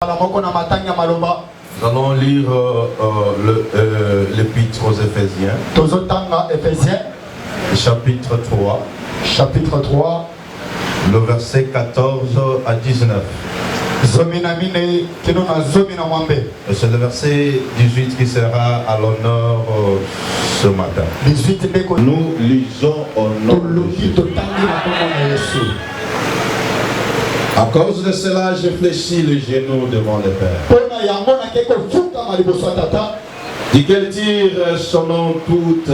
Nous allons lire l'épître aux Éphésiens, chapitre 3, le verset 14 à 19. Et c'est le verset 18 qui sera à l'honneur ce matin. Nous lisons au nom de Jésus. À cause de cela, je fléchis les genoux devant le Père, duquel tire son nom toutes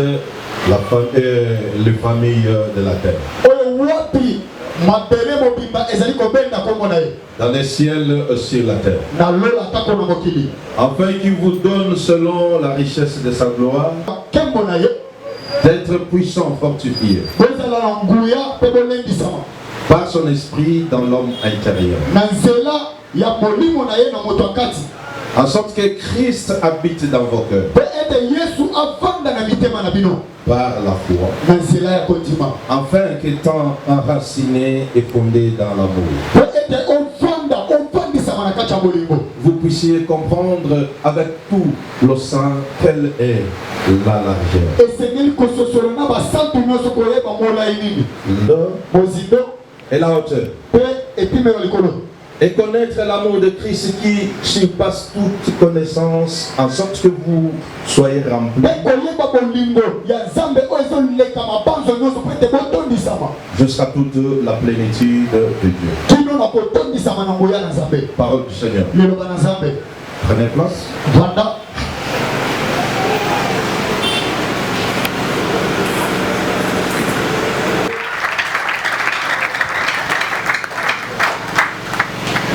les familles de la terre, dans les ciels sur la terre, afin qu'il vous donne selon la richesse de sa gloire d'être puissant, fortifié par son esprit dans l'homme intérieur, en sorte que Christ habite dans vos cœurs par la foi, afin qu'étant enraciné et fondé dans l'amour, vous puissiez comprendre avec tout le sein quelle est la largeur, et la hauteur, et connaître l'amour de Christ qui surpasse toute connaissance, en sorte que vous soyez remplis jusqu'à toute la plénitude de Dieu. Parole du Seigneur. Prenez place.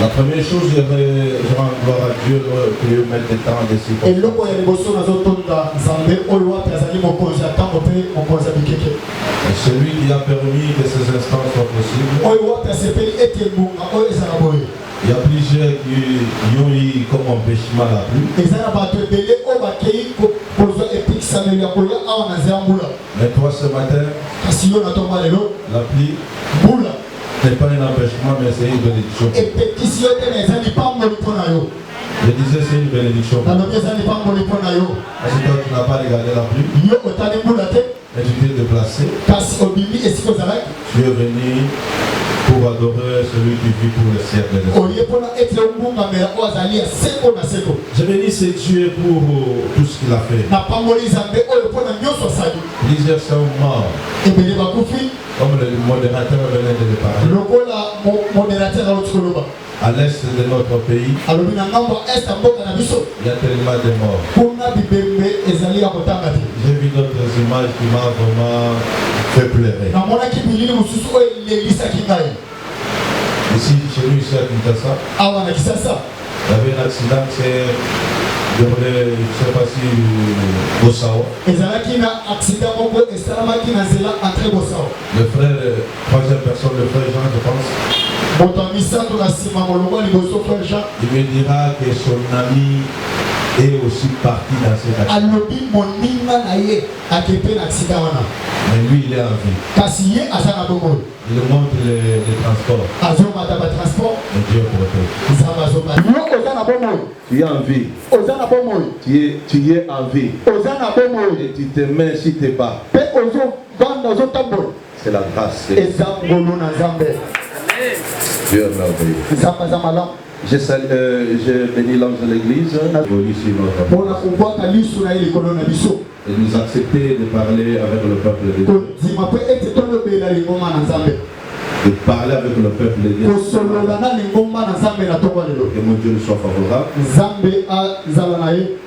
La première chose, je rends gloire à Dieu que Dieu mette le temps de s'y porter. Et celui qui a permis que ces instants soient possibles. Il y a plusieurs qui ont eu comme empêchement la pluie. Mais toi ce matin, la pluie n'est pas un empêchement, mais c'est une bénédiction. Je disais c'est une bénédiction. Parce que toi tu n'as pas regardé la pluie, mais tu t'es déplacé. Tu es venu pour adorer celui qui vit pour le siècle des siècles. Je bénis ce Dieu pour tout ce qu'il a fait. Plusieurs sont morts, comme le modérateur venait de le parler. À l'est de notre pays, il y a tellement de morts. J'ai vu d'autres images qui m'ont vraiment fait pleurer. Ici, chez nous, ici à Kinshasa, il y avait un accident, c'est je ne sais pas si Bossawa. Le frère, troisième personne, le frère Jean, je pense. Il me dira que son ami est aussi parti dans cet accident. Mais lui, il est en vie. Il montre les transports. Et Dieu protège. Tu es en vie. Tu es en vie. Et tu te mets si tu es bas. C'est la grâce. Dieu est merveilleux. Je bénis l'ange de l'église. Et nous accepter de parler avec le peuple de Dieu. De parler avec le peuple de Dieu. Que mon Dieu soit favorable.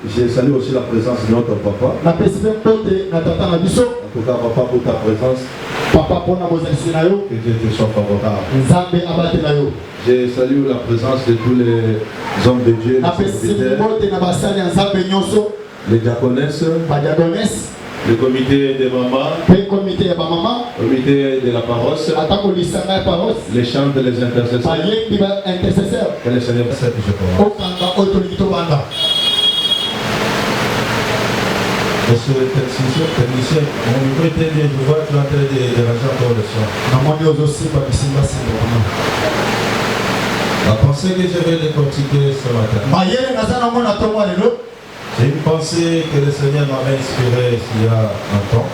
Je salue aussi la présence de notre papa. En tout cas, papa, pour ta présence. Que Dieu te soit favorable. Je salue la présence de tous les hommes de Dieu, les serviteurs, les diaconesses, le comité de maman, le comité de la paroisse, les chants et les intercesseurs. Que le Seigneur fasse je crois. Monsieur le technicien, mon micro était bien, je vois que tu es en train de déranger encore le son. La pensée que je vais décortiquer ce matin, j'ai une pensée que le Seigneur m'avait inspirée il y a un temps.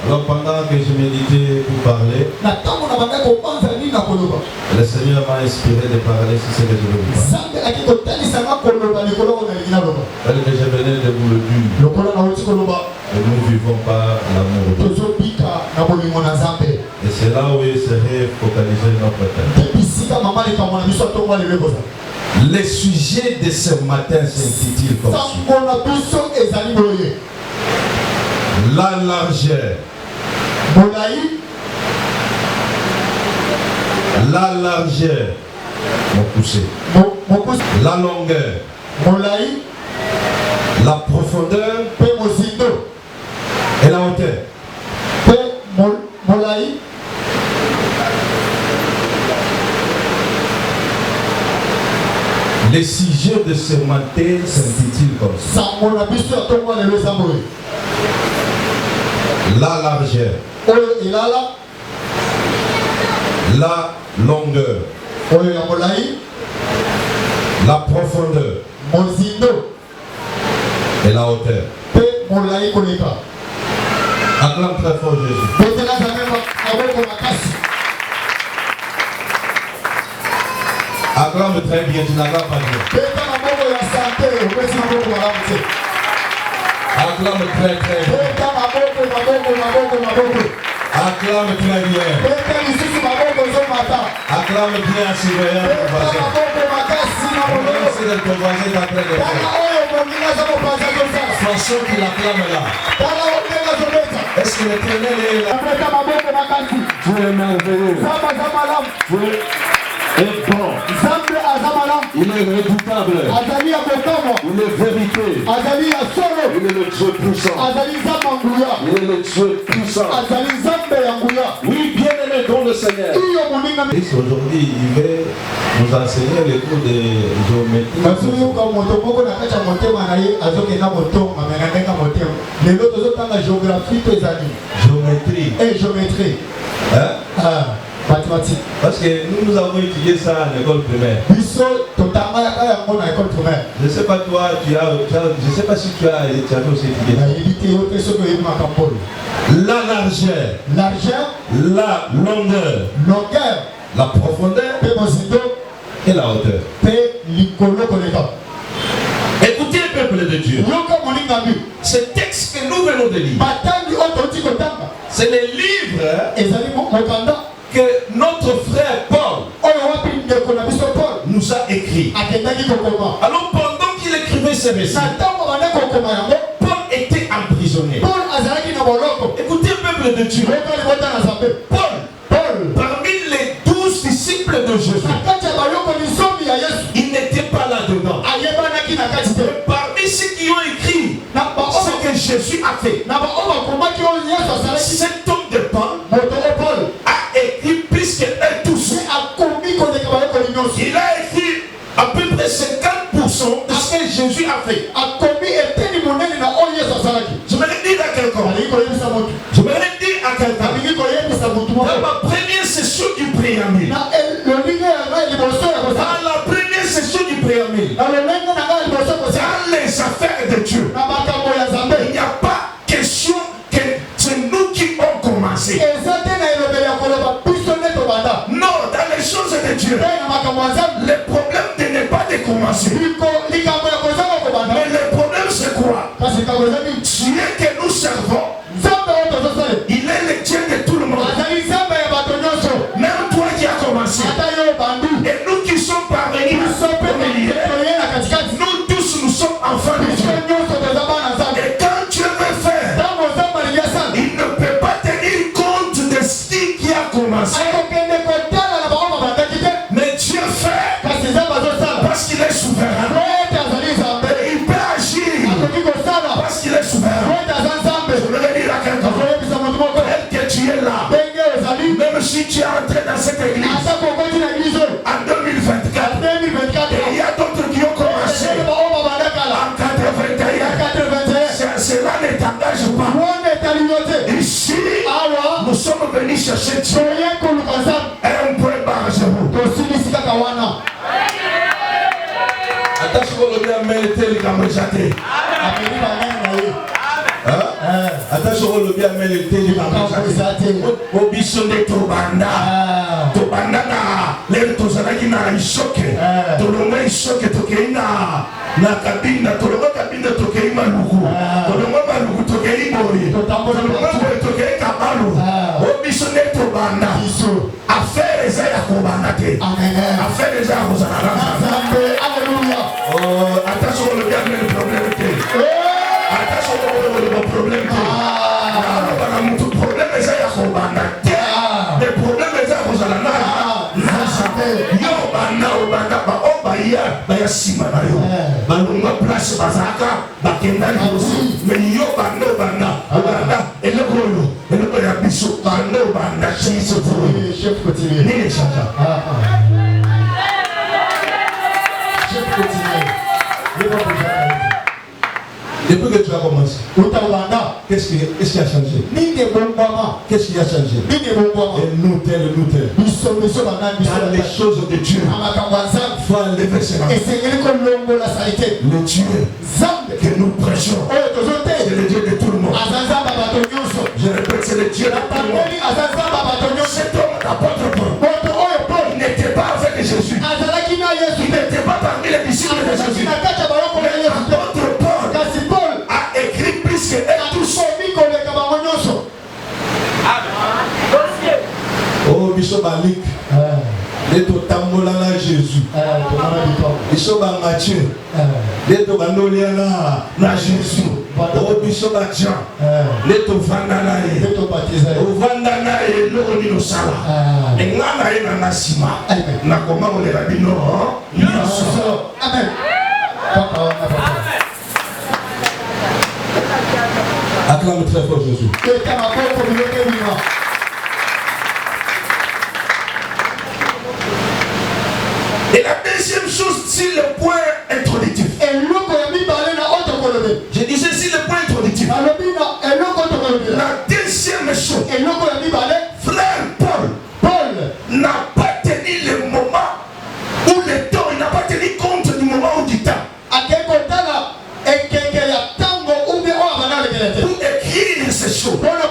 Alors pendant que je méditais pour parler, le Seigneur m'a inspiré de parler sur ce que je veux vous parler. Tel que je venais de vous le dire, et nous ne vivons pas l'amour de Dieu. Et c'est là où il serait focalisé notre thème. Les sujets de ce matin s'intitulent comme suit. La largeur. La largeur. Mon poussé. La longueur. La profondeur. Et la hauteur. Les sujets de ce matin s'intitulent comme ça. La largeur. La longueur. La profondeur. Et la hauteur. Acclame très fort Jésus. Acclame très bien, tu n'acclames pas bien. Acclame très très bien. Acclame très bien. Acclame bien si vous voyez ton voisin. Remercie de ton voisin qui est en train de faire. Façon qu'il acclame là. Est-ce que l'Éternel est là? Dieu est merveilleux. Dieu est bon. Il est redoutable. Il est vérité. Il est le Dieu puissant. Il est le Dieu puissant. Oui, bien-aimé dans le Seigneur. Aujourd'hui, il va nous enseigner les cours de géométrie. Géométrie. Hein? Mathématiques. Parce que nous avons étudié ça à l'école primaire. Je ne sais pas toi, je ne sais pas si tu as aussi étudié ça. La largeur. La longueur. La profondeur. Et la hauteur. Écoutez, peuple de Dieu. Ce texte que nous venons de lire, c'est le livre que notre frère Paul nous a écrit. Alors pendant qu'il écrivait ces récits, Paul était emprisonné. Écoutez, peuple de Dieu, Paul, parmi les 12 disciples de Jésus, il n'était pas là-dedans. Parmi ceux qui ont écrit ce que Jésus a fait, cet homme de Paul a écrit plus que eux tous. Il a écrit à peu près 50% de ce que Jésus a fait. J'aimerais dire à quelqu'un. Dans ma première session du préambule, dans les affaires de Dieu, il n'y a pas question que c'est nous qui ont commencé. Non, dans les choses de Dieu, le problème n'est pas de commencer. Mais le problème c'est quoi? Dieu que nous servons, il est le Dieu de tout le monde. Même toi qui as commencé. Et nous qui sommes parvenus, nous tous nous sommes enfants de Dieu. Et quand Dieu veut faire, il ne peut pas tenir compte de ce qui a commencé. Mais Dieu fait parce qu'il est souverain. Et il peut agir parce qu'il est souverain. Je veux amen te likambo jate. Attention au lobby amen te likambo jate. Obiso de tobanda. Tobanda na le tozalaki na isoke. Tolonga isoke tokeina na kabinda tolonga kabinda tokeima luku. Tolonga maluku tokeima bori. Tolonga tokei kabalu. Obiso de tobanda. Affaire eza ya kobanda te. Affaire eza ya kozala. Alléluia. Attention le gars le problème te. Attention le problème te. Bana mutu problème eza ya kobanda te. Le problème eza ya kozala na. Yo banda obanda ba obaya ba ya sima na yo. Balunga place bazaka bakenda liboso. Mais yo banda obanda elokolo ya biso banda obanda chiso to. Chef continue. Ni chaka. Depuis que tu as commencé, qu'est-ce qui a changé? Qu'est-ce qui a changé? Et nous tel. Dans les choses de Dieu, il faut enlever ses mains. Le Dieu que nous prêchons, c'est le Dieu de tout le monde. Je répète, c'est le Dieu de tout le monde. Cet homme, l'apôtre Paul, il n'était pas avec Jésus. Il n'était pas parmi les disciples de Jésus. L'apôtre Paul a écrit plus que tous. Oh, Bishop Alik, les totambolana Jésus. Bishop Mathieu, les tobanoliana na Jésus. Oh, Bishop Jean, les tovandanae, ovandanae, l'orino sala. Et nana e nana sima. Na koma ole rabino. Amen. Acclame très fort Jésus. Et la deuxième chose, c'est le point introductif. Je disais si le point introductif. La deuxième chose, frère Paul n'a pas tenu le moment ou le temps, il n'a pas tenu compte du moment ou du temps. Pour écrire ces choses. Pendant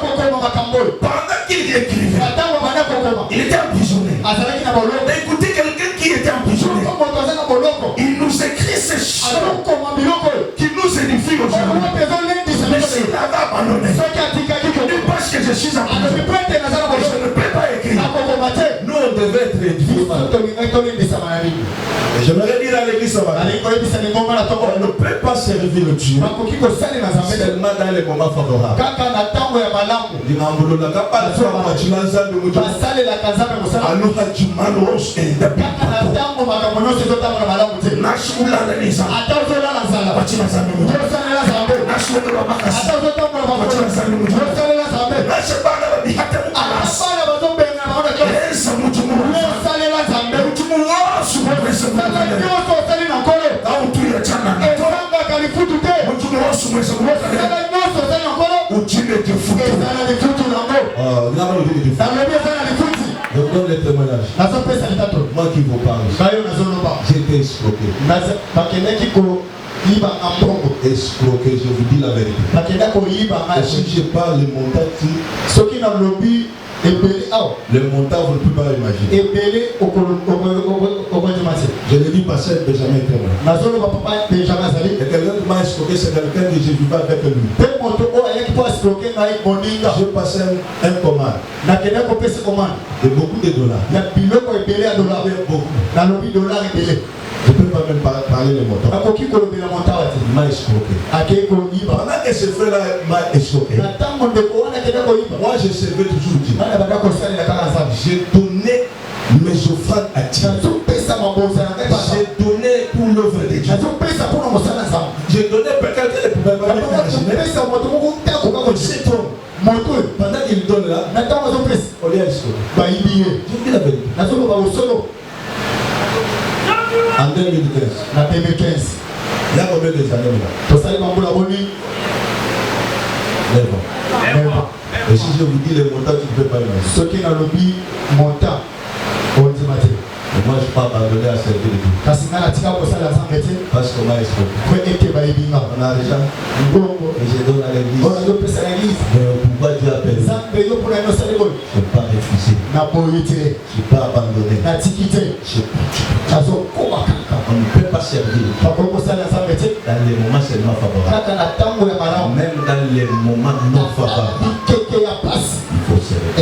qu'il écrivait, il était emprisonné. Écoutez quelqu'un qui était emprisonné. Il nous écrit ces choses qui nous édifient aujourd'hui. Mais s'il avait abandonné, parce que je suis emprisonné, je ne peux pas écrire. Nous on devait être édifiés. J'aimerais dire à l'église, on ne peut pas servir le Dieu seulement dans les moments favorables. Je donne les témoignages. Moi qui vous parle, j'étais escroqué. Escroqué, je vous dis la vérité. Et si je parle le montant, le montant, vous ne pouvez pas imaginer. Je l'ai dit passer Benjamin témoin. Et quelqu'un qui m'a escroqué, c'est quelqu'un que je vivais avec lui. Je passais un commande de beaucoup de dollars. Je ne peux pas même parler le montant. Il m'a escroqué. Pendant que ce frère-là m'a escroqué, moi je servais toujours Dieu. J'ai donné mes offrandes à Dieu. J'ai donné pour l'œuvre de Dieu. J'ai donné pour quelqu'un ne pouvait pas m'imaginer. Cet homme, pendant qu'il donne là, on lui a escroqué. Je vous dis la vérité. En 2015. Il y a combien de années là? 9 ans. Et si je vous dis les montants, tu ne peux pas imaginer. moi je ne suis pas abandonné à servir Dieu. Parce que moi je suis on a déjà et je donne à l'église. Mais pourquoi Dieu appelle? Je ne pas refuser. Je ne suis pas abandonné. On ne peut pas servir dans les moments seulement favorables. Même dans les moments non favorables, il faut servir.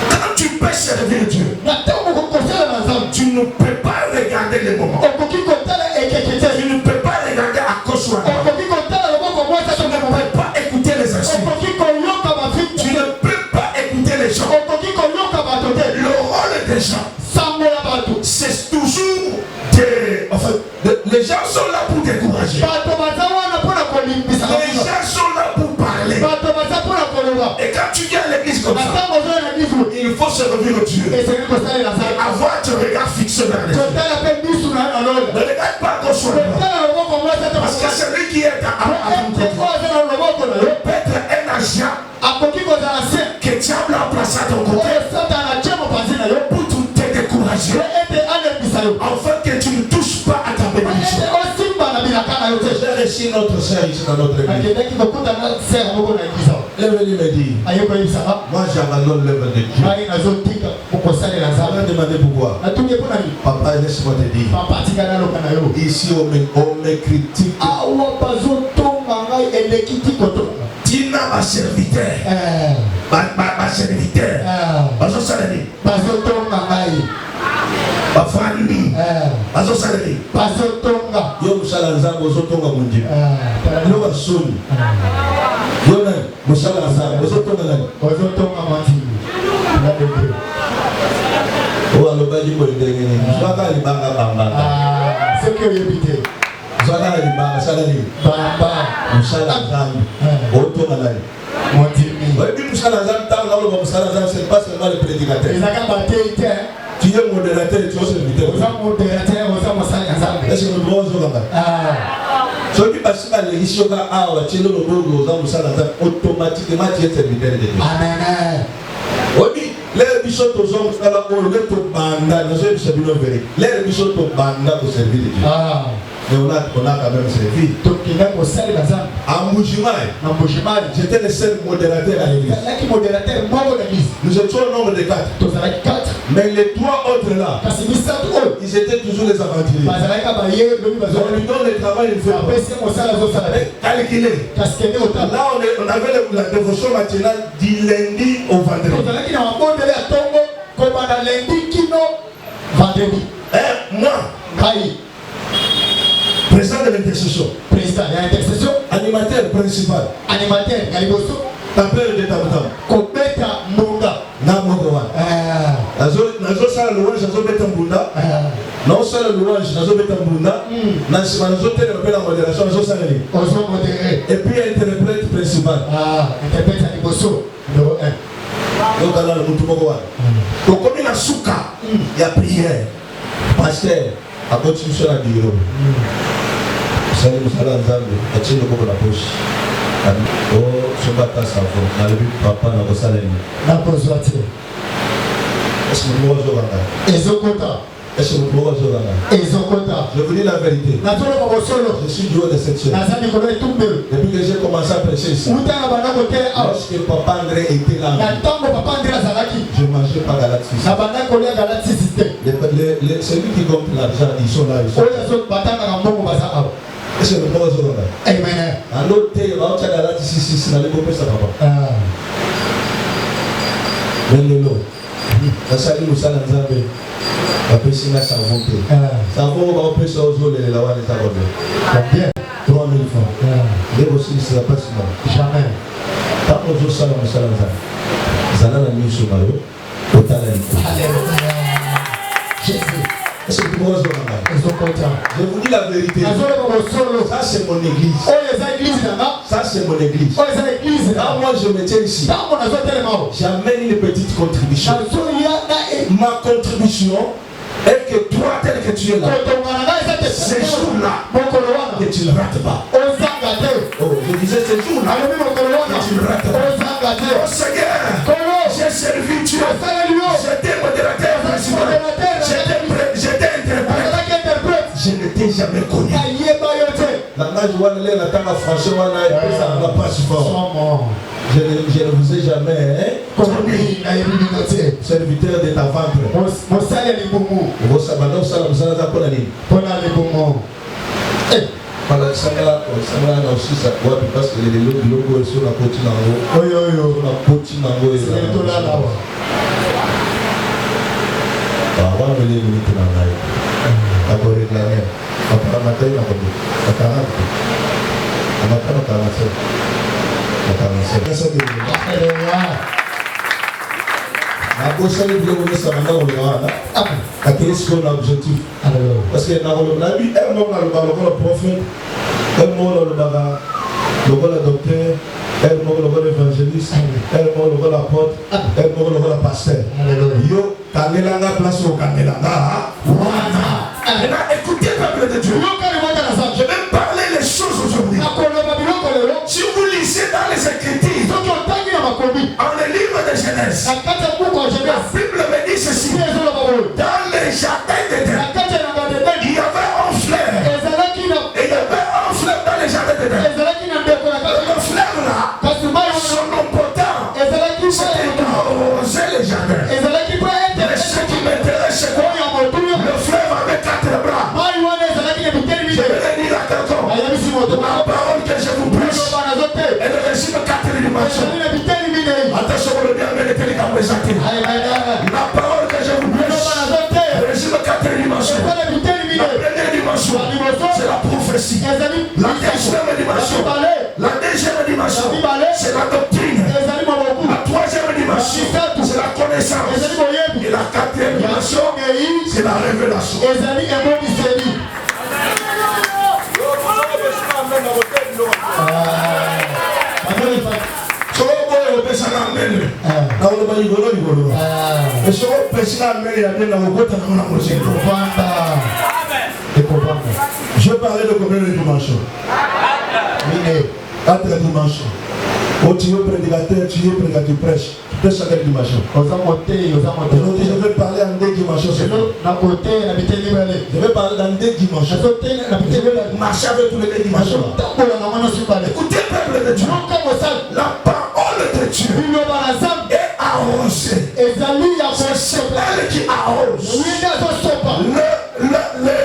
Quand tu peux servir Dieu, tu ne peux pas regarder les moments. Tu ne peux pas regarder à gauche ou à droite. Tu ne peux pas écouter les insultes. Tu ne peux pas écouter les gens. Le rôle des gens, c'est toujours les gens sont là pour décourager. Les gens sont là pour parler. Et quand tu viens à l'église comme ça, il faut servir Dieu et avoir ton regard fixé vers les gens. Ne regarde pas gauche ou droite. Parce que celui qui est à ton côté peut être un agent que diable a placé à ton côté pour te décourager, afin que tu ne touches pas à ta bénédiction. J'ai reçu notre sœur ici dans notre église. L'Évangile me dit, moi j'abandonne l'œuvre de Dieu. On m'a demandé pourquoi. Papa, laisse-moi te dire. Ici on me critique. Tina ma serviteur. Ma serviteur. Bazo salari. Bafani. Bazo salari. Bazo tonga. Yo musala nzambo zo tonga munji. Lo wasuni. Yo na musala nzambo zo tonga nani? Bazo tonga manji. O alobaji ko ndenge ni. Zwaka libanga bamba. C'est que yebite. Zwaka libanga salari. Bamba. Musala nzambo. O tonga nani? C'est pas seulement le prédicateur. Tu es modérateur et tu es serviteur. Est-ce que nous devons dire ça? Celui qui passe par l'église, automatiquement tu es serviteur de Dieu. Amen. Oui, les bishops aux hommes, les bishops au banda pour servir Dieu. Mais on a quand même servi. En j'étais le seul modérateur à l'église. Nous étions au nombre de 4. Mais les 3 autres là, ils étaient toujours les aventuriers. On lui donne le travail, il fait calculer. Là, on avait la dévotion matinale du lundi au vendredi. Et moi, président de l'intercession. Président de l'intercession. Animateur principal. Animateur. Tapeur de Tabutam. Kopeta Munda. Namogowa. Nazo sala louange, nazo beta Munda. Non sala louange, nazo beta Munda. Nazo télé la modération, nazo sala li. Ozo modéré. Et puis interprète principal. Interprète Aliboso. Numéro 1. Donc alors le Moutumogowa. Donc comme il a souka, il y a prière. Pasteur, à continuer sur la bureau. Salut Moussala Nzambe, a-t-il le beaucoup la poche? Oh, ce matin, ça va. Dans le but, papa, dans le salaire. Dans le salaire. Est-ce que vous pouvez voir ça? Est-ce que vous pouvez voir ça? Je vous dis la vérité. Je suis du haut de cette chaîne. Depuis que j'ai commencé à prêcher ici, lorsque papa André était là, Je mangeais pas Galate 6. Celui qui compte l'argent, ils sont là. Ils sont là. Et c'est le bon jour. Amen. À l'autre, il va au Galate 6, il va ça papa. Mais le lot. La salle où ça n'a jamais. La personne a sa volonté. Ça va on peut ça aux autres, les lawas, les arabes. Combien? 3 000 francs. Les aussi, ce n'est pas si mal. Jamais. Quand on joue ça, on s'en va. Ça n'a pas mis sur Mario. Au talent. Alléluia. Jésus. Est-ce que vous me je vous dis la vérité. Ça, c'est mon église. Ça, c'est mon église. Quand moi, je me tiens ici, j'amène une petite contribution. Ma contribution est que toi, tel que tu es là, ces jours-là, que tu ne rates pas. Oh, je disais ces jours-là, que tu ne rates pas. Oh Seigneur, j'ai servi Dieu. J'étais modérateur principal. J'étais interprète. Je n'étais jamais connu. Je ne vous ai jamais connu. Serviteur de ta ventre. Voilà, ça là aussi ça quoi parce que les logos sur la côte là-haut. Oui, la côte là-haut. C'est tout là là-bas. Avant de les minutes dans la vie. D'abord réclamer. Après matin on va faire. On va faire 47. Objectif. Parce que dans la vie, elle m'a le prophète, elle m'a le docteur, elle m'a l'évangéliste, elle m'a l'apôtre, elle m'a le pasteur. Yo, Kangelanga place au Kangelanga. Maintenant, écoutez, peuple de Dieu. Je vais parler les choses aujourd'hui. Si vous lisez dans les Écritures, en le livre de Genèse, la Bible me dit ceci. Dans les jardins d'Éden, il y avait un fleur. Et il y avait un fleur dans les jardins d'Éden. Le fleur là, son important, c'était d'arroser les jardins. Mais ce qui m'intéresse, c'est quoi? Le fleuve avait 4 bras. Je vais le dire à quelqu'un. La parole que je vous prêche, elle résume 4 dimensions. Attention, le bien me l'était présenté. La parole que je vous prêche, elle résume 4 dimensions. La première dimension, c'est la prophétie. La deuxième dimension, c'est la doctrine. La troisième dimension, c'est la connaissance. Et la quatrième dimension, c'est la révélation. Je parlais de combien de dimensions? 4 dimensions. Oh, tu es prédicateur, tu es prédicateur, tu prêches. Tu prêches à quelle dimension? Je vais parler en 2 dimensions. Je vais parler dans 2 dimensions. Je vais marcher avec tous les 2 dimensions. Écoutez, peuple de Dieu. La parole de Dieu est arrosée. C'est elle qui arrose.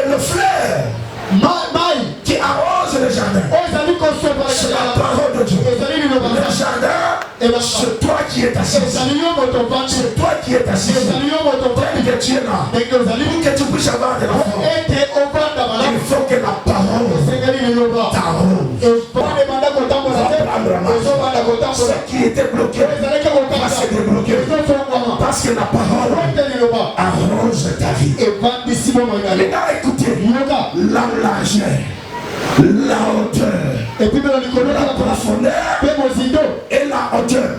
Le fleur qui arrose le jardin. C'est la parole de Dieu. Le jardin, c'est toi qui es assis. C'est toi qui es assis. Tel que tu es là. Pour que tu puisses avoir de la foi, il faut que la parole t'arrose. Ce qui était bloqué va se débloquer. Parce que la parole arrose ta vie. Maintenant, écoutez, la largeur, la hauteur, la profondeur et la hauteur,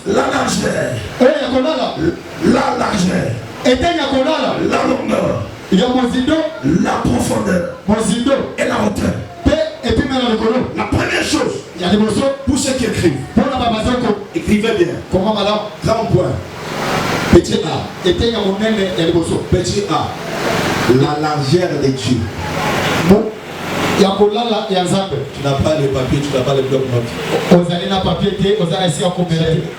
la largeur, la longueur, la profondeur et la hauteur. La première chose, pour ceux qui écrivent, écrivez bien. Grand point. Petit A. Petit A. La largeur de Dieu. Tu n'as pas les papiers, tu n'as pas les blocs-notes.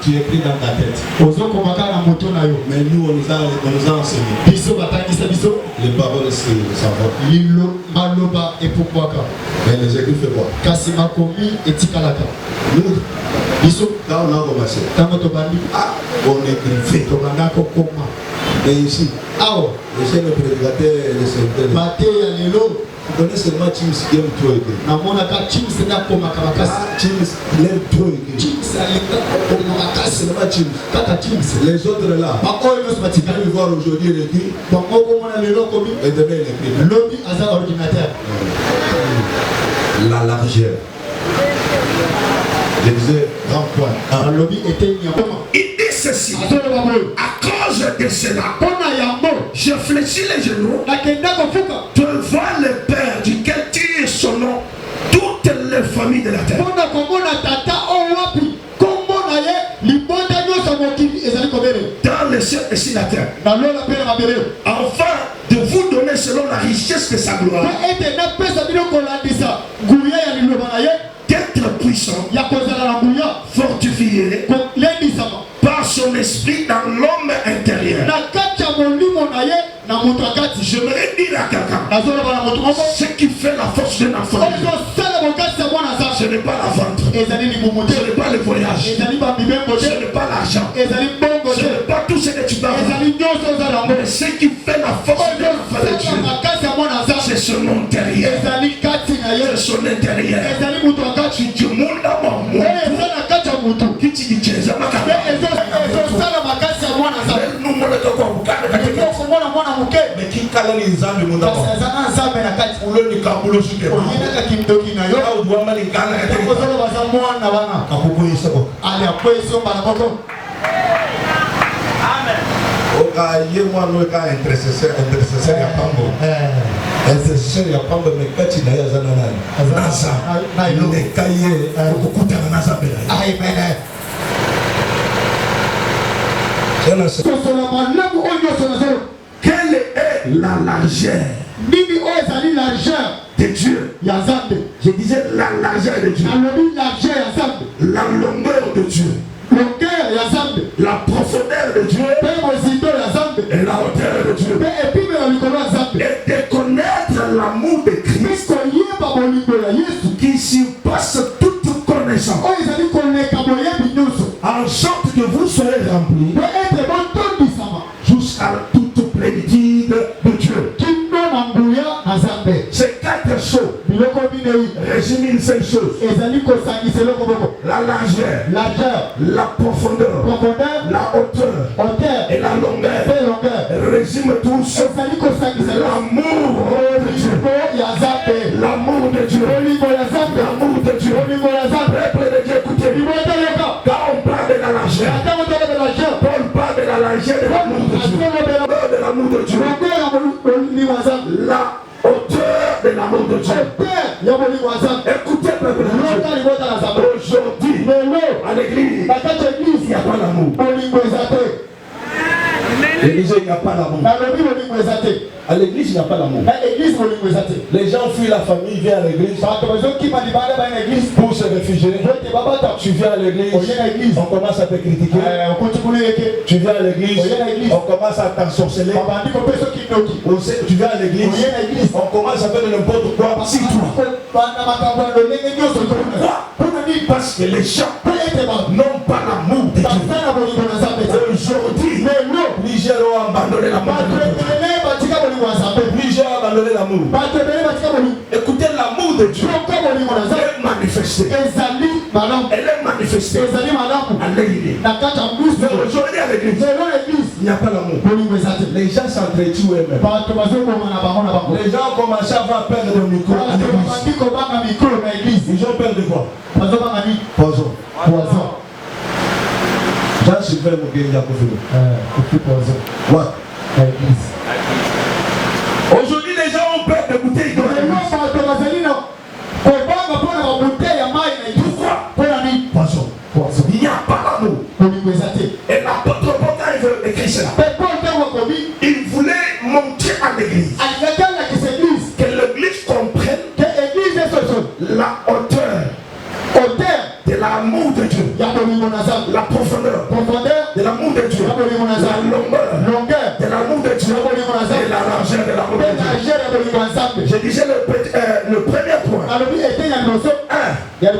Tu écris dans ta tête. Mais nous, on nous a enseigné. Les paroles s'envolent. Mais les écrits fait quoi? Nous, quand on a commencé, on écrivait. Mais ici, les chaînes de prédicateur et les serviteurs. Vous connaissez seulement James qui aime trop écrire. James, il aime trop écrire. Seulement James. Les autres là, quand ils voient aujourd'hui l'écrit, et demain l'écrit. La largeur. Je disais, grand point. Il dit ceci. À cause de cela, je fléchis les genoux devant le Père duquel tire son nom toutes les familles de la terre. Dans les cieux et sur la terre. Enfin, de vous donner selon la richesse de sa gloire. D'être puissant, fortifié par son esprit dans l'homme intérieur. J'aimerais dire à quelqu'un, ce qui fait la force d'un enfant, ce n'est pas la vente, ce n'est pas le voyage, ce n'est pas l'argent, ce n'est pas tout ce que tu dois avoir. Mais ce qui fait la force d'un enfant de Dieu, c'est son intérieur. C'est son intérieur. Si tu montes dans mon monde, qui tu dis que c'est ma carrière. Mais qui calme les âmes de mon amour? Pour le Nicabulo sur les mains. Moi, nous sommes intercesseurs à Pambo. Intercesseurs à Pambo, mais quand tu n'as pas Nasa, les cahiers, beaucoup de Nasa. Quelle est la largeur de Dieu? Je disais la largeur de Dieu. La longueur de Dieu. La profondeur de Dieu et la hauteur de Dieu. Et de connaître l'amour de Christ qui surpasse toute connaissance, en sorte que vous soyez remplis jusqu'à toute plénitude de Dieu. Ces quatre choses résument une seule chose: la largeur, la profondeur, la hauteur et la longueur résument tous l'amour de Dieu. L'amour de Dieu. L'amour de Dieu. Peuple de Dieu, écoutez. Quand on parle de la largeur, Paul parle de la largeur de l'amour de Dieu. De l'amour de Dieu. La hauteur de l'amour de Dieu. Écoutez, peuple de Dieu. Aujourd'hui, à l'église, il n'y a pas l'amour. L'église, il n'y a pas l'amour. À l'église, il n'y a pas l'amour. Les gens fuient la famille, viennent à l'église pour se réfugier. Tu viens à l'église, on commence à te critiquer. Tu viens à l'église, on commence à t'ensorceler. Tu viens à l'église, on commence à faire n'importe quoi. Si toi, parce que les gens n'ont pas l'amour de Dieu. Aujourd'hui, plusieurs ont abandonné l'amour. Plusieurs ont abandonné l'amour. Écoutez, l'amour de Dieu est manifesté. Elle est manifestée à l'église. Mais aujourd'hui à l'église, il n'y a pas l'amour. Les gens s'entretuent eux-mêmes. Les gens ont commencé à avoir peur de micro à l'église. Ils ont peur de quoi? Poison. Jean Sylvain Mugenga poison. What? Aujourd'hui, les gens ont peur de goûter. Pourquoi? Poison. Il n'y a pas l'amour. Et l'apôtre Paul, quand il veut écrire cela, il voulait montrer à l'église que l'église comprenne La hauteur de l'amour de Dieu, la profondeur de l'amour de Dieu, la longueur de l'amour de Dieu et la largeur de l'amour de Dieu. Je disais le premier point. La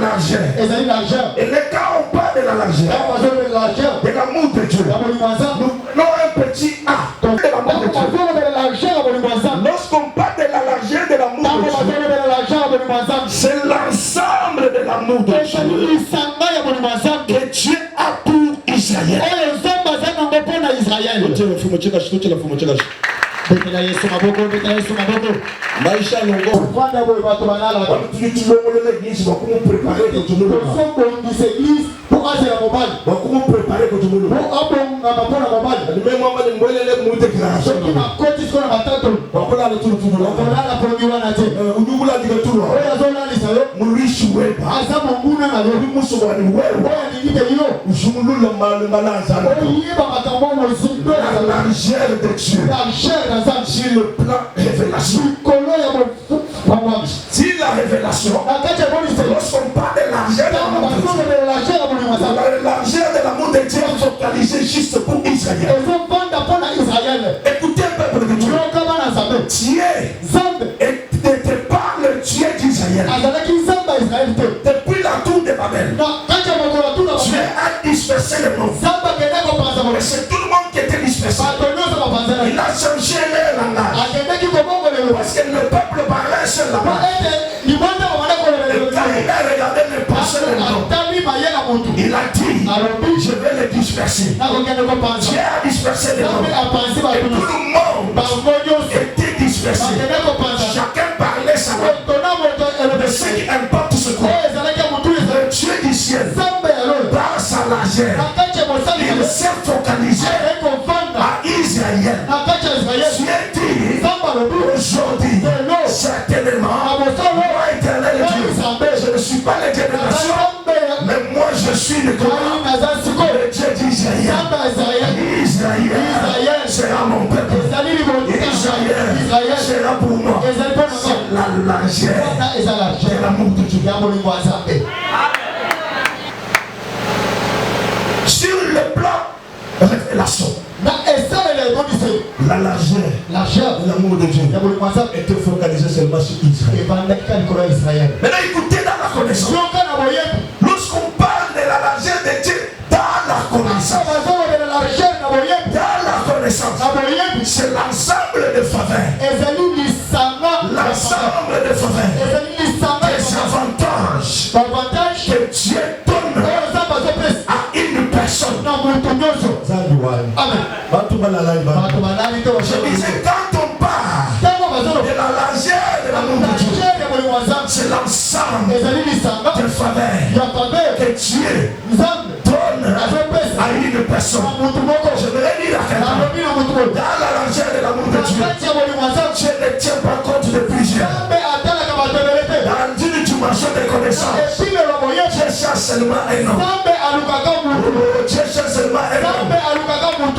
largeur. Et quand on parle de la largeur de l'amour de Dieu, nous avons un petit A de l'amour de Dieu. Lorsqu'on parle de la largeur de l'amour de Dieu, c'est l'ensemble de l'amour de Dieu que Dieu a pour Israël. Maisha Longo. Comment préparer que tout le monde sur le plan révélation. Si la révélation, lorsqu'on parle de l'argent de l'amour de Dieu est focalisé juste pour Israël. Écoutez, peuple de Dieu, Dieu n'était pas le Dieu d'Israël. Depuis la tour de Babel, Dieu a dispersé le monde. Et c'est tout le monde qui était dispersé. Il a changé les langages. Parce que le peuple parlait seul langage. Et quand il a regardé les pensées de l'homme, il a dit, je vais les disperser. Dieu a dispersé les hommes. Et tout le monde était dispersé. Chacun parlait sa langue. Mais ce qui importe, ce qu'on le Dieu du ciel, par sa largeur, il s'est focalisé à Israël. Dieu dit, aujourd'hui, certainement, moi, éternel Dieu, je ne suis pas le Dieu de la nation, mais moi je suis le Dieu d'Israël. Israël sera mon peuple. Israël sera pour moi. C'est la largeur de l'amour de Dieu. Sur le plan révélation, la largeur de l'amour de Dieu était focalisée seulement sur Israël. Maintenant écoutez dans la connaissance. Lorsqu'on parle de la largeur de Dieu dans la connaissance, c'est l'ensemble de faveurs. L'ensemble de faveurs. Des avantages que Dieu donne à une personne. Amen. Je disais, quand on parle de la largeur de l'amour de Dieu, c'est l'ensemble de faveurs que Dieu donne à une personne. Je voudrais dire à quelqu'un, dans la largeur de l'amour de Dieu, Dieu ne tient pas compte de plusieurs. Dans une dimension de connaissance, Dieu cherche seulement un homme. Dieu cherche seulement un homme.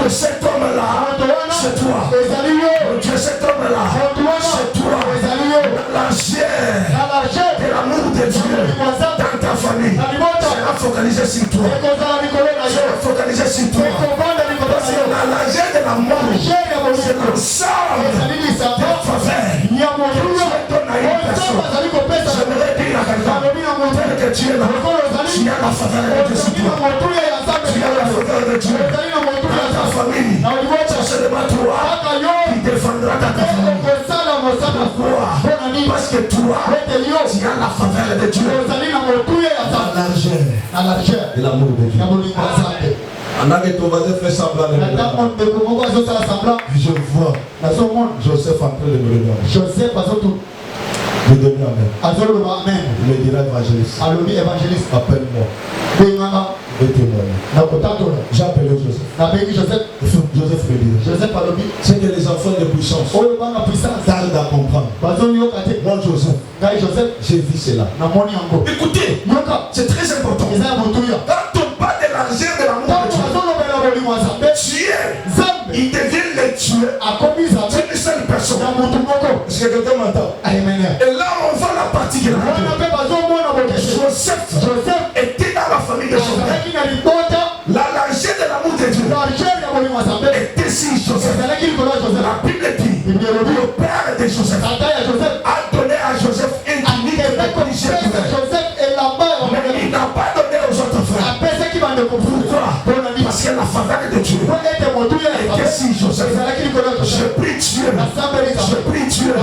Cet homme-là, c'est toi. Dieu, cet homme-là, c'est toi. La largeur de l'amour de Dieu dans ta famille sera focalisée sur toi. Sera focalisée sur toi. Parce que la largeur de l'amour, c'est l'ensemble des faveurs. Dieu donne à une personne. J'aimerais dire à quelqu'un, tel que tu es là, tu as la faveur de Dieu sur toi. Tu as la faveur de Dieu dans ta famille. C'est seulement toi qui défendra ta famille. Pourquoi? Parce que toi, tu as la faveur de Dieu. La largeur de l'amour de Dieu. Pendant que ton voisin fait semblant de me je vois Joseph en train de me regarder. Je donne Amen. Il me dira évangéliste. Appelle-moi. Je vais témoigner. J'ai appelé Joseph. Joseph me dit. C'est que les enfants de puissance tardent à comprendre. Moi Joseph, j'ai vu cela. Écoutez, c'est très important. Quand on parle de largeur de l'amour de Dieu, il devient le Dieu d'une seule personne. Est-ce que quelqu'un m'entend? Et là on voit la partie étudier la Joseph était dans la famille de Joseph. La largeur de l'amour de Dieu était sur Joseph. La Bible dit le père de Joseph a donné à Joseph une tunique de policier. Mais il n'a pas donné aux autres frères. Pourquoi? Parce que la faveur de Dieu était sur Joseph. Je prie Dieu. Je prie Dieu.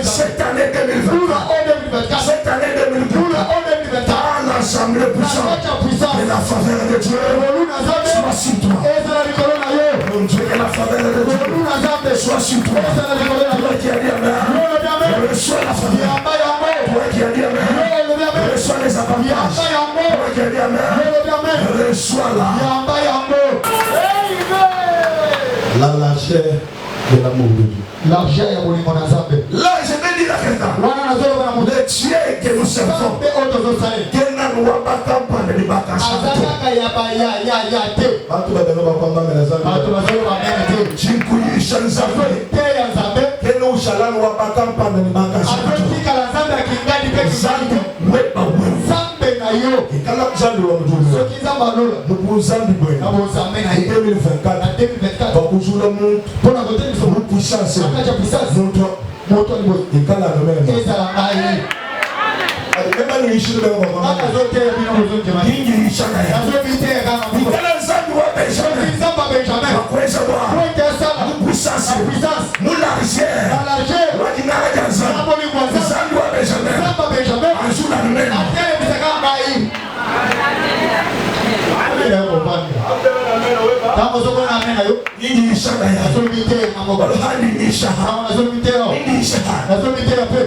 Cette année 2024. Cette année 2024. Dans l'assemblée puissante de la faveur de Dieu. Sois sur toi. Mon Dieu, que la faveur de Dieu soit sur toi. Toi qui as dit amen. Reçois la faveur. Toi qui as dit amen. Reçois les avantages. Toi qui as dit amen. Reçois-la. La largeur de l'amour de Dieu. Là, je vais dire à quelqu'un. Le Dieu que nous servons. Que nous n'avons pas campagne de vacances.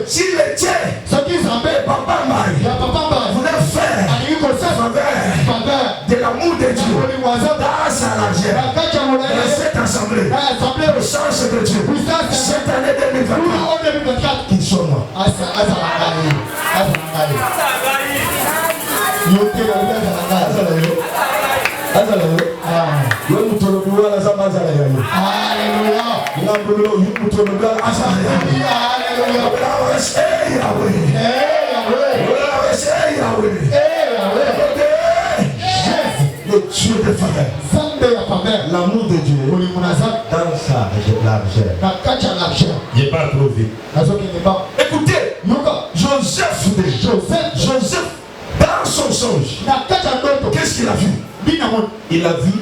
Si le tien, papa Marie, voulait faire de l'amour de Dieu dans sa largeur, dans cette assemblée, au sens de Dieu, cette année 2024, qu'ils sont morts. Le Dieu de faveur, l'amour de Dieu dans sa largeur. Il n'est pas trop vite. Écoutez, Joseph, dans son songe, qu'est-ce qu'il a vu? Il a vu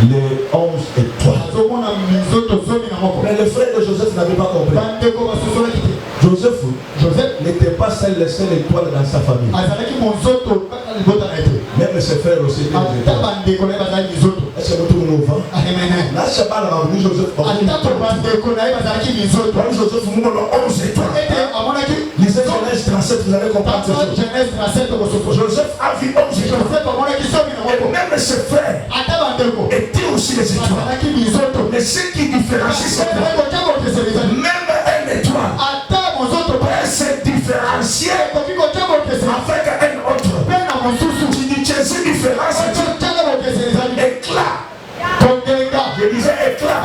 les 11 étoiles. Mais le frère de Joseph n'avait pas compris. Joseph n'était pas le seul étoile dans sa famille. Même ses frères aussi étaient des étoiles. Est-ce que nous tournons au vent? Là, je parle à Joseph. Joseph, nous avons 11 étoiles. Lisez Genèse 37, vous allez comprendre ce chose. Joseph a vu 11 étoiles. Et même ses frères étaient aussi des étoiles. Mais ce qui différencie ces frères, même une étoile peut se différencier avec un autre. Tu dis que c'est différence. Éclat. Je disais éclat.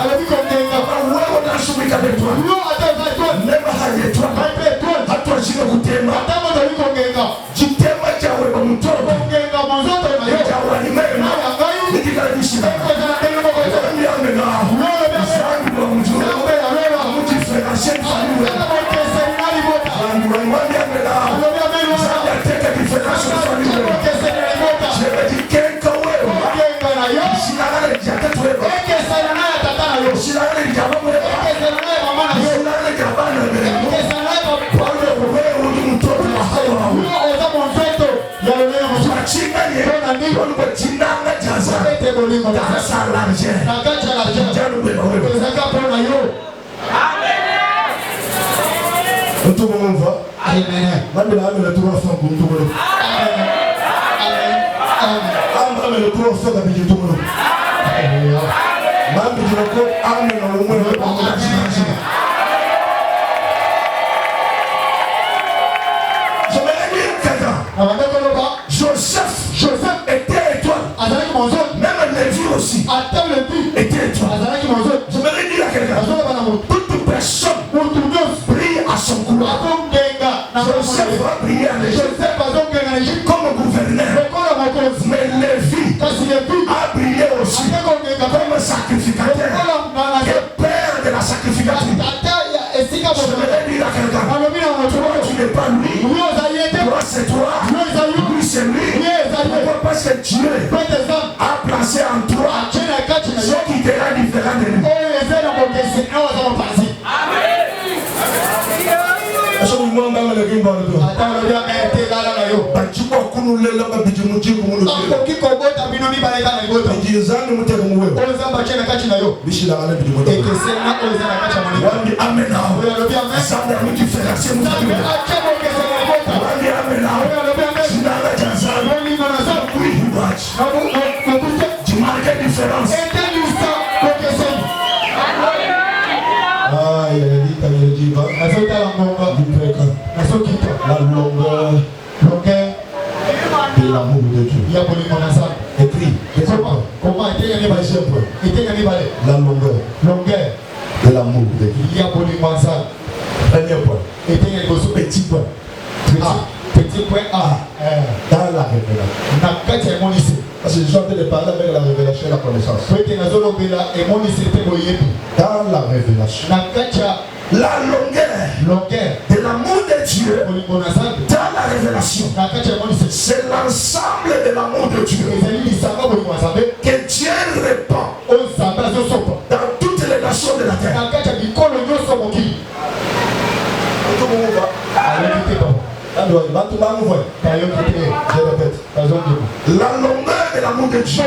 Tout le monde va. Joseph était étoile. Même Lévi aussi était étoile. J'aimerais dire à quelqu'un, toute personne prie à son couloir. Joseph va briller en Égypte comme gouverneur. Mais Lévi a brillé aussi comme sacrificateur et père de la sacrificatrice. Je vais dire à quelqu'un, toi tu n'es pas lui, toi c'est toi, lui c'est lui. Pourquoi? Parce que Dieu a placé en toi ce qui te rend différent de lui. Tu marques différence. La longueur de l'amour de Dieu. Écrit. Comment la longueur de l'amour de Dieu. Premier point. Petit point. Petit point A. Dans la révélation. Parce que je suis en train de parler avec la révélation et la connaissance. Dans la révélation. La longueur de l'amour de Dieu dans la révélation, c'est l'ensemble de l'amour de Dieu que Dieu répand dans toutes les nations de la terre. La longueur de l'amour de Dieu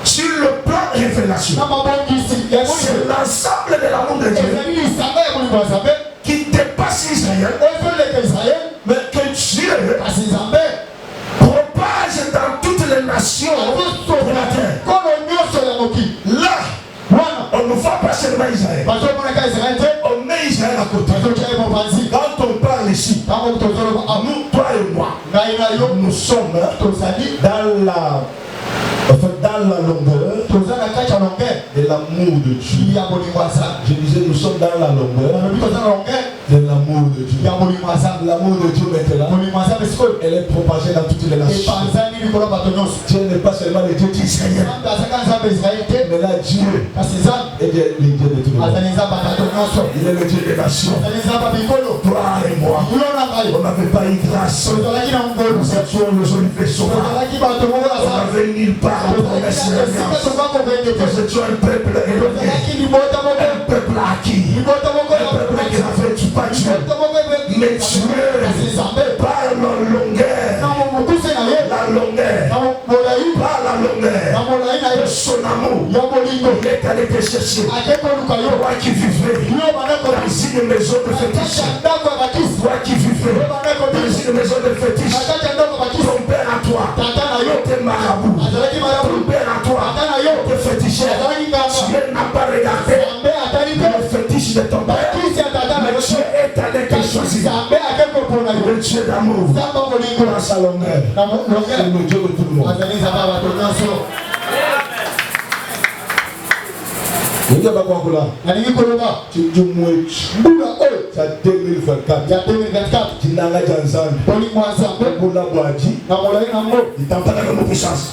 sur le plan révélation, c'est l'ensemble de l'amour de Dieu qui dépasse Israël, mais que Dieu propage dans toutes les nations de la terre. Là, on ne voit pas seulement Israël, on met Israël à côté. Quand on parle ici, nous, toi et moi, nous sommes dans la longueur de l'amour de Dieu. Je disais, nous sommes dans la longueur de l'amour de Dieu. L'amour de Dieu maintenant, elle est propagée dans toutes les nations. Dieu n'est pas seulement le Dieu d'Israël, mais là Dieu est le Dieu de tous les monde. Il est le Dieu des nations. Toi et moi, on n'avait pas eu grâce. Nous étions le joli vaisseau. On n'avait nulle part. Parce que tu es un peuple éloigné, un peuple acquis, un peuple qui n'a fait pas Dieu. Mais Dieu, par la longueur, par la longueur de son amour, il est allé te chercher. Toi qui vivais dans une maison de fétiche, toi qui vivais dans une maison de fétiche, ton père à toi, tes marabouts, ton père à toi, tes féticheurs, tu n'as pas regardé le fétiche de ton père, mais Dieu est allé te choisir. Le Dieu d'amour, dans sa longueur, c'est le Dieu de tout le monde. Tu dis 2024. Tu n'as pas d'ensemble. Pour la boîte, il t'en parle de puissance.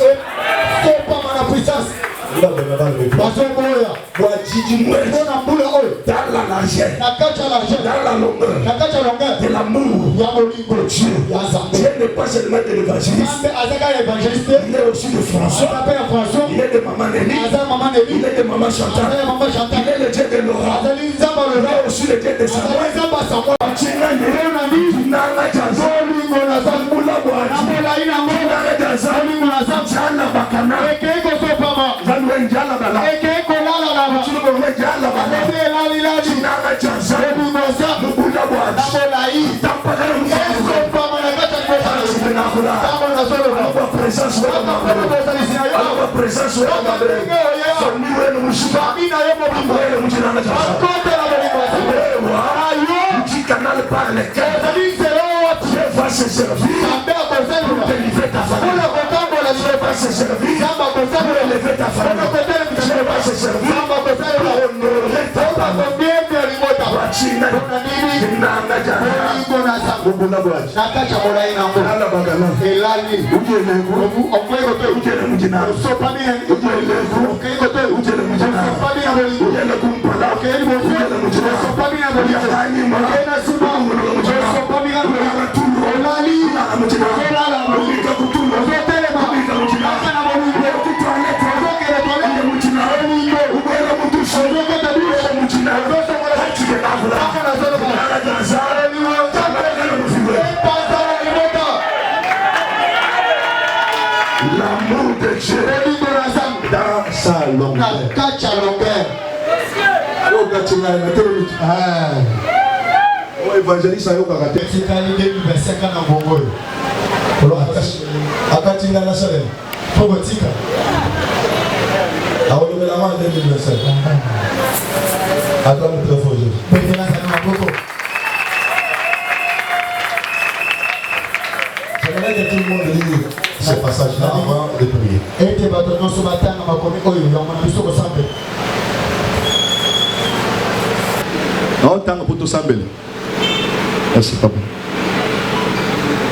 Dans la largeur, dans la longueur de l'amour de Dieu. Dieu n'est pas seulement de l'évangéliste, il est aussi de François, il est de Maman Nelly, il est de Maman Chantal, il est le Dieu de Laura, il est aussi le Dieu de Samuel. Canal par lequel Dieu va se servir pour délivrer ta famille. Dieu va se servir pour élever ta famille. Dieu va se servir pour honorer ta famille. L'amour de Dieu dans sa longueur. Évangéliste ayo kaka tikali de verset kana bongoyo akatinga na salem fogo tika awolomela ma 2027 attends le téléphone betela sana boko j'aimerais que tout le monde lise ce passage là avant de prier ete bato nyonso batanga makomi oyo yango na biso kosambe non tant pour tout sambele. Merci papa.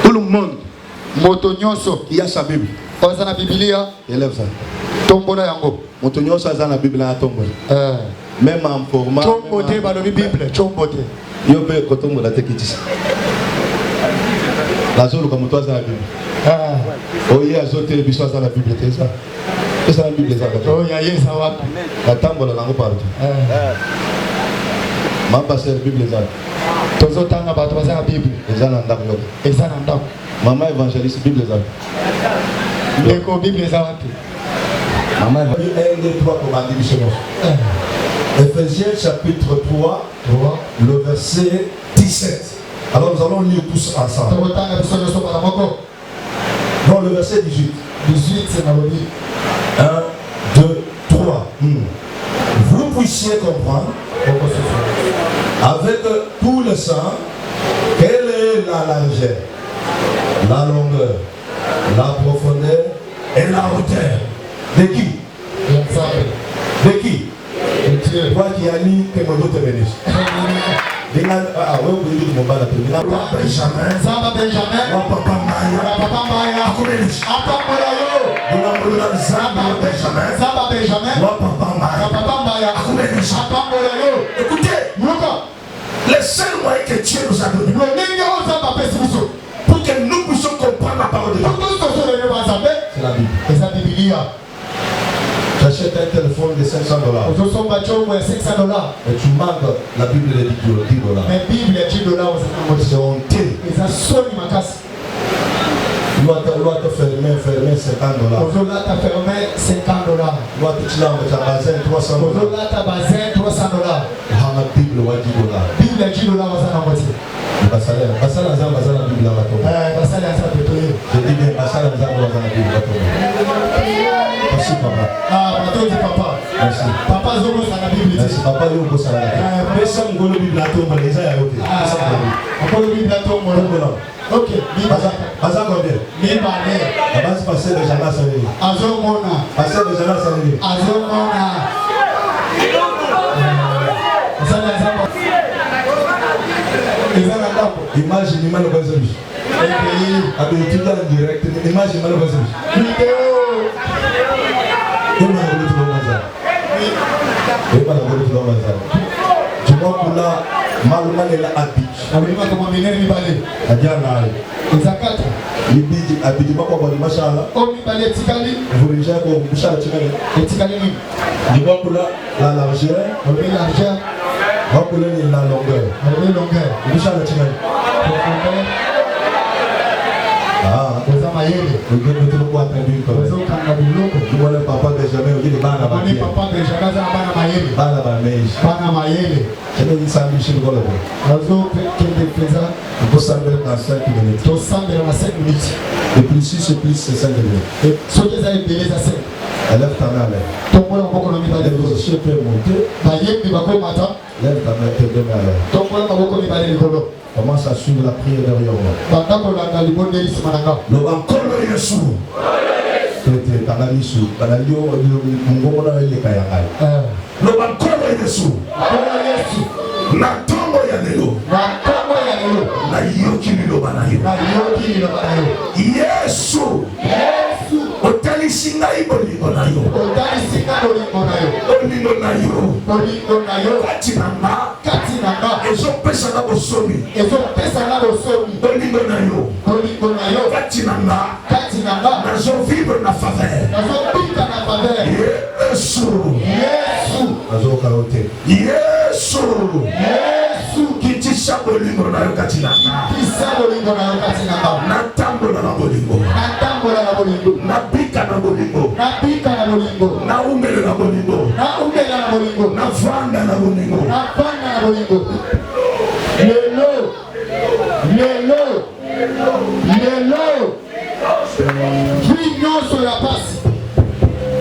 Tout le monde motonyoso qui a sa Bible. Oza na Biblia, élève ça. Tombola yango. Motonyoso aza na Bible na tombola. Même en format. Tombote ba lobi Bible, tombote. Yo be kotombola te kitisa. La zolo comme toi aza na Bible. Oye azote biso aza na Bible te ça. C'est ça la Bible ça. Oh ya yesa wapi. La tombola nango partout. Ma passer Bible ça. Tozo tanga bato baza na Bible. Eza na ndako yo. Eza na ndako. Maman évangéliste Bible ça. Leko Bible ça wapi. Maman 1, 2, 3 pour ma division. Ephésiens chapitre 3, le verset 17. Alors nous allons lire tous ensemble. Non, le verset 18. 18 c'est dans le livre. 1, 2, 3. Vous puissiez comprendre avec tout le sang quelle est la largeur, la longueur, la profondeur et la hauteur. De qui? De qui? Toi qui as dit que mon Dieu te bénisse. Benjamin, Zamba Benjamin, Papa Maya, Papa Maya, Zamba Benjamin, Zamba Benjamin, Papa Maya, Papa Maya, écoutez, le seul moyen que Dieu nous a donné pour que nous puissions comprendre la parole de Dieu, c'est la Bible. C'est la Bible. J'achète un téléphone de $500. Et tu marques la Bible de $10. Mais Bible de $10, c'est honteux. Loi te fermer $50. Loi te fermer $50. Loi te bazin $300. Loi te bazin $300. La Bible $10. Bible $10 Basala Zamba Zala Bible la bateau. Basala Zamba Bible. Je dis bien Basala Zamba Zala Bible la bateau. Merci papa. Ah, bateau dit papa. Merci. Papa Zogo Zala Bible. Merci papa Yogo Zala. Pesa Ngolo Bible la tombe les a yoke. Papa le Bible la tombe là. OK. Baza combien? 1000 balais. La base passer de Jana Salé. Azomona. Passer de Jana Salé. Azomona. Basala Zamba. Imagine mal au bazar. Avec tout en direct, imagine mal au bazar. Comment on veut tout le bazar? Comment on veut tout le bazar? Tu vois pour la maluma de la habit. Maluma comme un mineur mi balé. Adiana. Ezakata. Libidi habidi pas pour le machala. Oh mi balé tikali. Vous déjà pour machala tikali. Tikali mi. Tu vois pour la largeur. La largeur. Va pour la longueur. La longueur. Machala tikali. Ah, vous avez maillé. Vous avez tout le poids attendu comme ça. Vous avez papa Benjamin, vous avez bana maillé. Papa Benjamin, vous avez bana maillé. Bana maillé. Bana maillé. Je vais vous saluer chez le gars. Vous avez plaisir. Vous savez dans 5 minutes. Vous savez dans 5 minutes. Et plus 6 et plus 5 minutes. Et ce que vous avez belé à 5. Lève ta main. Ton point on peut mettre les choses peut monter. Maillé qui va comme matin. Lève ta main, te donne à l'air. Ton point on peut mettre les choses. Commence à suivre la prière derrière moi. Le encore le sous. Le encore le sous. na tongo ya lelo na yoki liloba na yo Yesu otalisi ngai bolingo na yo bolingo na yo kati na nga ezopesanga bosomi bolingo na yo kati na nga nazovivre na faveur Yesu kitisa bolingo na yo kati na nga natambola na bolingo nabika na bolingo naumele na bolingo navanda na bolingo lelo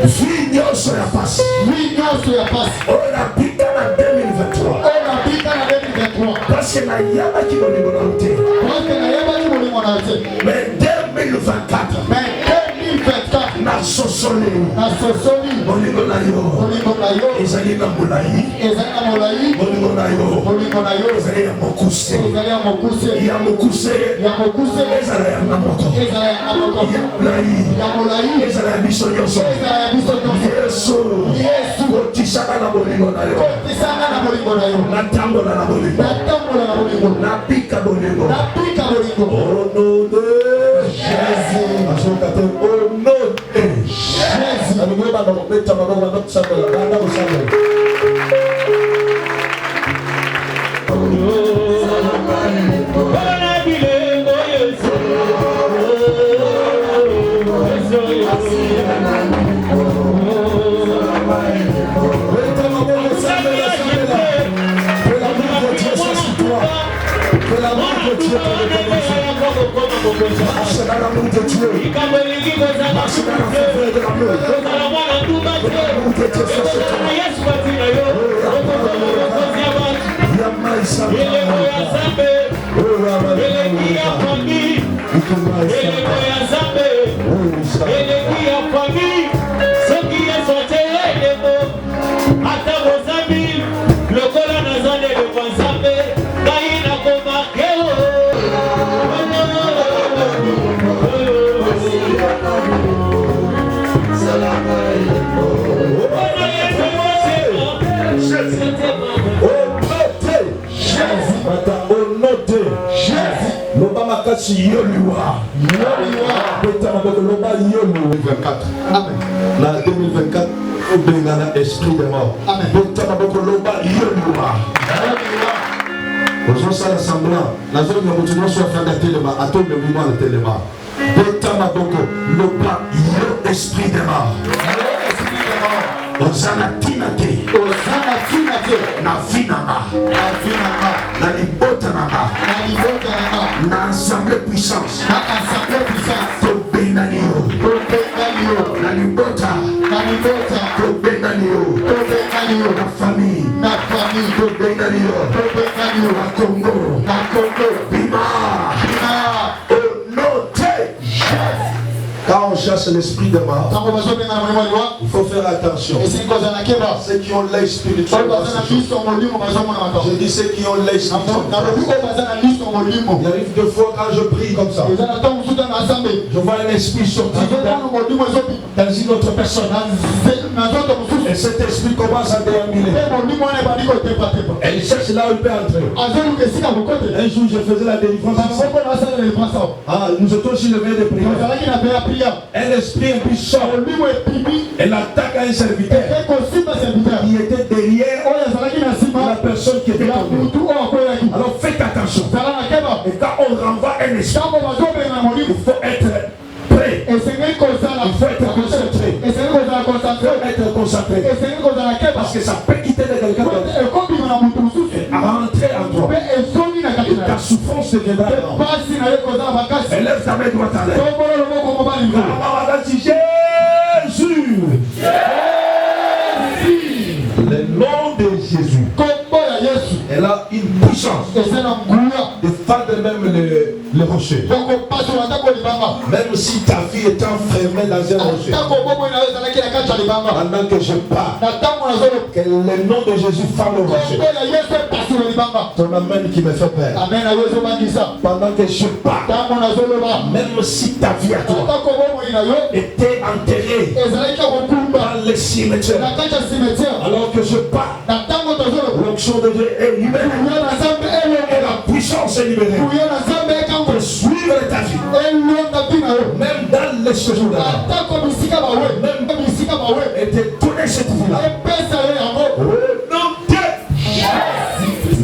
vie nyonso ya pasi oyo nabika na 2023 parce que nayabaki bolingo na yo te mais 2024 nasosoli bolingo na yo ezali na molai bolingo na yo ezali ya mokuse ezala ya moko ya molai ezala ya biso nyonso Yesu kotisaka na bolingo na yo natambola na bolingo napika bolingo au nom de Jésus au nom de Jésus alikuwa bado kupeta madogo na kusambela baada kusambela marche dans l'amour de Dieu, marche dans la faveur de l'amour de Dieu sur ce makasi yoliwa beta maboko loba yolu 24 amen na 2024 obengana esprit de mort beta maboko loba yoliwa ozosala semblant nazoli na motu nyonso afanda telema atombe mimo na telema beta maboko loba yo esprit de mort ozana tina te na vinanga na libota nanga na assemblée puissance tobengani yo na libota tobengani yo na famille tobengani yo na Congo bima quand on chasse l'esprit de mort, il faut faire attention. Ceux qui ont l'œil spirituel, je dis ceux qui ont l'œil spirituel. Il arrive deux fois quand je prie comme ça, je vois un esprit sortir dans une autre personne. Et cet esprit commence à déambiner. Elle cherche là où il peut entrer. Un jour je faisais la délivrance. Nous étions sur le veille de prière. Un esprit sort et l'attaque à un serviteur qui était derrière la personne qui était tombée. Alors faites attention. Et quand on renvoie un esprit, il faut être prêt. Il faut être concentré. Être concentré. Parce que ça peut quitter de quelqu'un d'autre et rentrer en toi. Ta souffrance deviendra grande. Élève ta main droite à l'air. Jésus. Le nom de Jésus. Elle a une puissance de fade même le rocher. Même si ta vie est enfermée dans un rocher. Pendant que je pars, que le nom de Jésus femme le rocher. Ton amen qui me fait peur. Pendant que je pars, même si ta vie à toi était enterrée dans le cimetière, alors que je pars, l'onction de Dieu est libérée et la puissance est libérée pour suivre ta vie. Même dans les séjours là, même et te donner cette vie-là.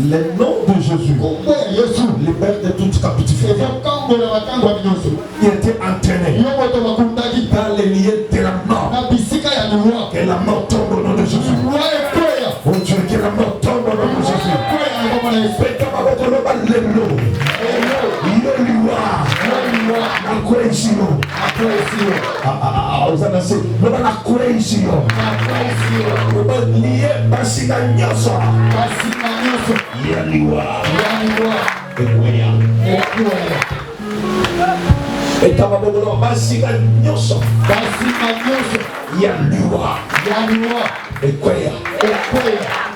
Le nom de Jésus libère de toute captivité. Il était entraîné dans les liens de la mort. Que la mort tombe au nom de Jésus. Oh Dieu, que la mort tombe au nom de Jésus.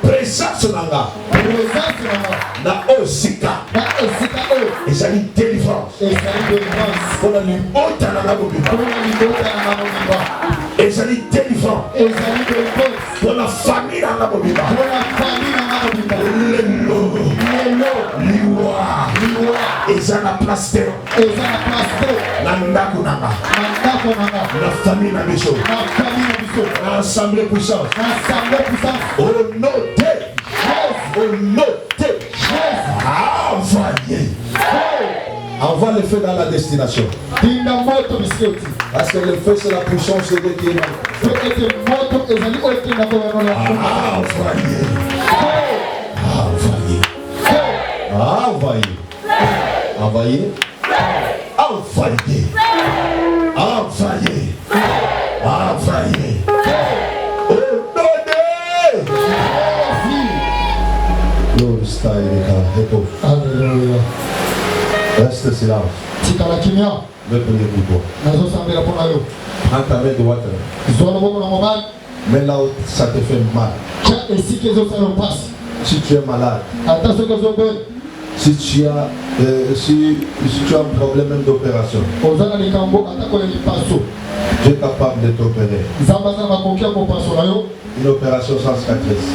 Présence na osika ezali délivrance mpona libota na mobimba ezali délivrance mpona famille na mobimba lelo liwa eza na place te na ndako nanga na famille na biso na assemblée puissance au nom de envoie le feu dans la destination. Parce que le feu c'est la puissance de Dieu qui est là. Alléluia. Reste silence. Je vais prier pour toi. Prends ta main droite. Mais là où ça te fait mal. Si tu es malade. Si tu as un problème même d'opération. Dieu est capable de t'opérer. Une opération sans cicatrice.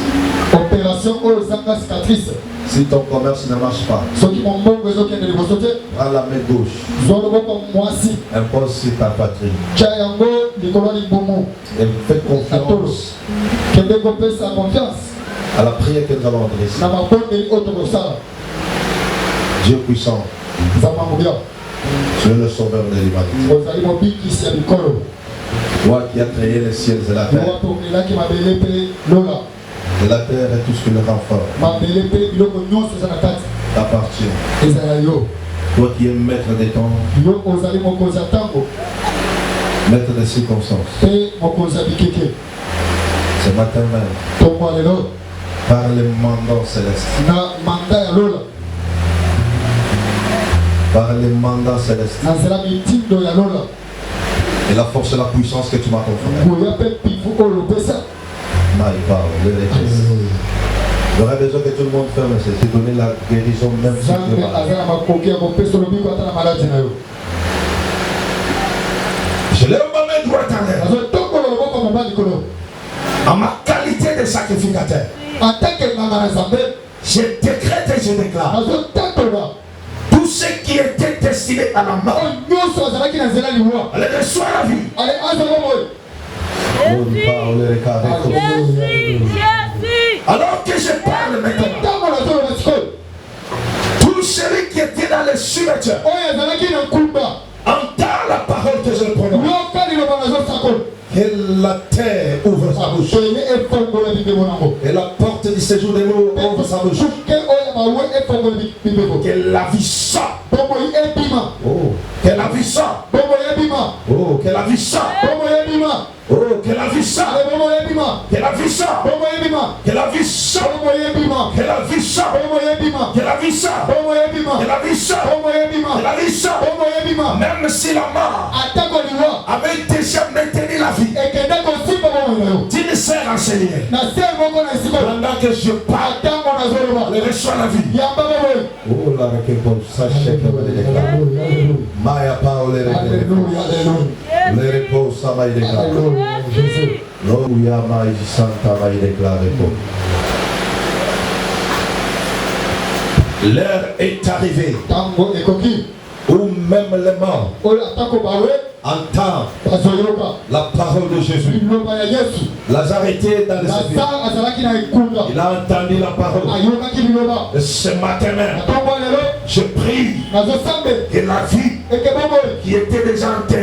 Si ton commerce ne marche pas, prends la main gauche. Impose sur ta patrie. Et fais confiance à la prière que nous allons adresser. Dieu puissant, tu es le sauveur de l'humanité. Toi qui as créé les ciels et la terre. Et la terre et tout ce que le renfort t'appartient. Toi qui es maître des temps, maître des circonstances. Ce matin même, par les mandats célestes, par les mandats célestes, et la force et la puissance que tu m'as conférée. J'aurais besoin que tout le monde ferme, c'est donner la guérison même si tu es malade. Je lève ma main droite en l'air. En ma qualité de sacrificateur, je décrète et je déclare tout ce qui était destiné à la mort, allez reçoit la vie. Alors que je parle maintenant, tout celui qui était dans le cimetière entend la parole que je prononce. Que la terre ouvre sa bouche. Et la porte du séjour de l'eau ouvre sa bouche. Que la vie sorte. Oh, que la vie sorte. Oh, que la vie sorte. Oh, que la vie sorte. Que la vie sort. Que la vie sorte. Que la vie sorte. Que la vie sorte. Que la vie sorte. Que la vie sorte. Même si la mort avait déjà maintenu la vie. Tu ne sais renseigner. Pendant que je parle, je reçois la vie. Oh la réponse, sachez que vous déclarez. Maya Paul les repos, ça m'a déclaré. Alléluia, Maï Santa m'a déclaré. L'heure est arrivée où même les morts entendent la parole de Jésus. Lazare était dans le sépulcre. Il a entendu la parole. Et ce matin même, je prie que la vie qui était déjà enterrée